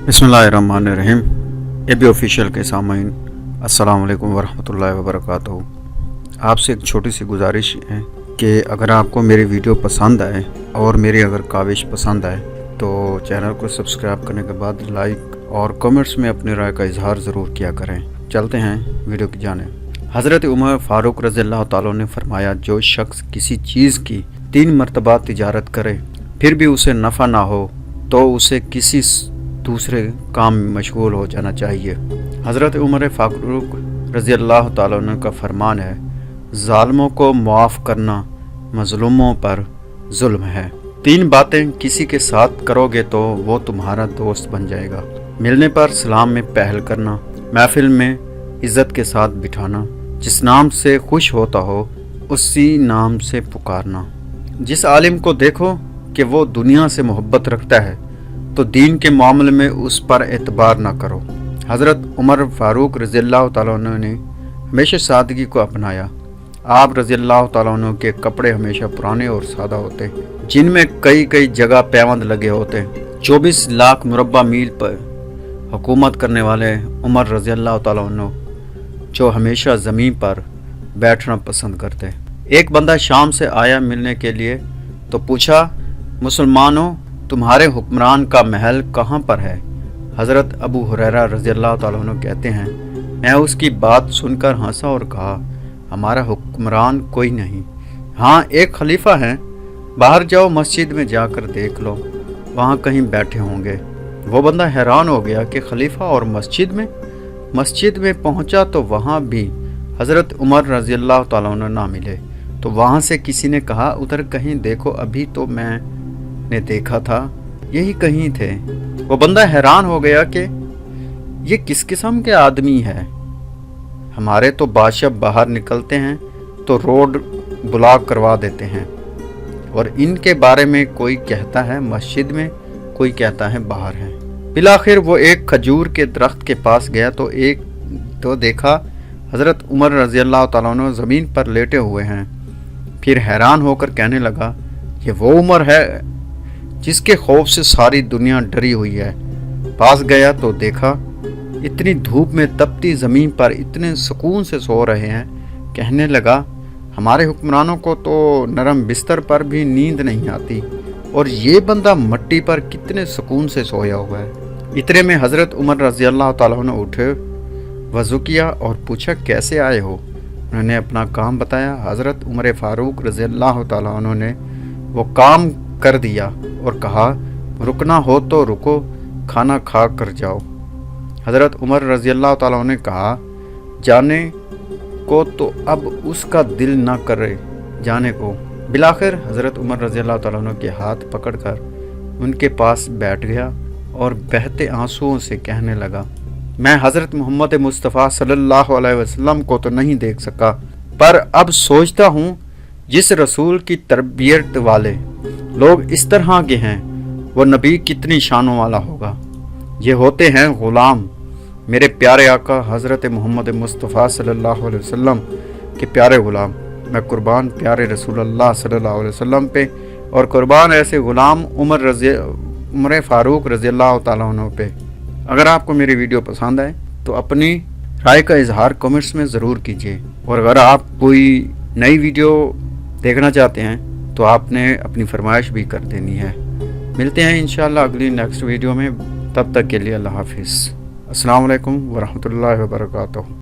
बिस्मिल्लाहिर्रहमानिर्रहीम। AB official के सामाइन अस्सलाम वालेकुम वरहमतुल्लाहि वबरकातुहू। आपसे एक छोटी सी गुजारिश है कि अगर आपको मेरी वीडियो पसंद आए और मेरी अगर काविश पसंद आए तो चैनल को सब्सक्राइब करने के बाद लाइक और कमेंट्स में अपनी राय का इजहार ज़रूर किया करें। चलते हैं वीडियो की जानिब। हज़रत उमर फ़ारूक रज़ियल्लाहु ताला ने फरमाया, जो शख्स किसी चीज़ की 3 मरतबा तिजारत करे फिर भी उसे नफ़ा ना हो तो उसे किसी दूसरे काम में मशगूल हो जाना चाहिए। हज़रत उमर फ़ारूक रज़ियल्लाहु ताला अन्हु का फरमान है, ज़ालिमों को मुआफ़ करना मज़लूमों पर जुल्म है। 3 बातें किसी के साथ करोगे तो वो तुम्हारा दोस्त बन जाएगा। मिलने पर सलाम में पहल करना, महफिल में इज़्ज़त के साथ बिठाना, जिस नाम से खुश होता हो उसी नाम से पुकारना। जिस आलिम को देखो कि वो दुनिया से मोहब्बत रखता है तो दीन के मामले में उस पर एतबार ना करो। हज़रत उमर फ़ारूक रज़ियल्लाहु ताला अन्हु ने हमेशा सादगी को अपनाया। आप रज़ियल्लाहु ताला अन्हु के कपड़े हमेशा पुराने और सादा होते, जिनमें कई जगह पैबंद लगे होते। 24 लाख मुरब्बा मील पर हुकूमत करने वाले उमर रज़ियल्लाहु ताला अन्हु जो हमेशा ज़मीन पर बैठना पसंद करते। एक बंदा शाम से आया मिलने के लिए तो पूछा, मुसलमानों तुम्हारे हुक्मरान का महल कहाँ पर है? हज़रत अबू हुरैरा रज़ियल्लाहु ताला अन्हु कहते हैं, मैं उसकी बात सुनकर हंसा और कहा, हमारा हुक्मरान कोई नहीं, हाँ एक खलीफा है, बाहर जाओ मस्जिद में जाकर देख लो, वहाँ कहीं बैठे होंगे। वो बंदा हैरान हो गया कि खलीफा और मस्जिद में पहुँचा तो वहाँ भी हज़रत उमर रज़ियल्लाहु ताला अन्हु ना मिले। तो वहाँ से किसी ने कहा, उधर कहीं देखो, अभी तो मैंने देखा था यही कहीं थे। वो बंदा हैरान हो गया कि ये किस किस्म के आदमी है। हमारे तो बादशाह बाहर निकलते हैं तो रोड ब्लॉक करवा देते हैं, और इनके बारे में कोई कहता है मस्जिद में, कोई कहता है बाहर है। बिलाखिर वो एक खजूर के दरख्त के पास गया तो देखा हज़रत उमर रज़ियल्लाहु ताला अन्हु ज़मीन पर लेटे हुए हैं। फिर हैरान होकर कहने लगा, ये वो उमर है जिसके खौफ से सारी दुनिया डरी हुई है। पास गया तो देखा इतनी धूप में तपती ज़मीन पर इतने सुकून से सो रहे हैं। कहने लगा, हमारे हुक्मरानों को तो नरम बिस्तर पर भी नींद नहीं आती, और ये बंदा मट्टी पर कितने सुकून से सोया हुआ है। इतने में हज़रत उमर रज़ियल्लाहु ताला अन्हु उठे, वज़ू किया और पूछा, कैसे आए हो? उन्होंने अपना काम बताया। हज़रत उमर फ़ारूक रज़ियल्लाहु ताला अन्हु ने वो काम कर दिया और कहा, रुकना हो तो रुको, खाना खा कर जाओ। हज़रत उमर रज़ियल्लाहु ताला अन्हु ने कहा, जाने को तो अब उसका दिल ना करे जाने को। बिलाखिर हज़रत उमर रज़ियल्लाहु ताला अन्हु के हाथ पकड़कर उनके पास बैठ गया और बहते आंसुओं से कहने लगा, मैं हज़रत मोहम्मद मुस्तफ़ा सल्लल्लाहु अलैहि वसल्लम को तो नहीं देख सका, पर अब सोचता हूँ जिस रसूल की तरबियत वाले लोग इस तरह के हैं वो नबी कितनी शानों वाला होगा। ये होते हैं ग़ुलाम, मेरे प्यारे आका हज़रत मोहम्मद मुस्तफ़ा सल्लल्लाहु अलैहि वसल्लम के प्यारे ग़ुलाम। मैं कुर्बान प्यारे रसूलुल्लाह सल्लल्लाहु अलैहि वसल्लम पे, और कुर्बान ऐसे ग़ुलाम उमर फ़ारूक रज़ियल्लाहु ताला अन्हु पे। अगर आपको मेरी वीडियो पसंद आए तो अपनी राय का इजहार कमेंट्स में ज़रूर कीजिए, और अगर आप कोई नई वीडियो देखना चाहते हैं तो आपने अपनी फरमाइश भी कर देनी है। मिलते हैं इंशाअल्लाह अगली नेक्स्ट वीडियो में, तब तक के लिए अल्लाह हाफिज़। अस्सलाम वालेकुम वरहमतुल्लाहि वबरकातुहू।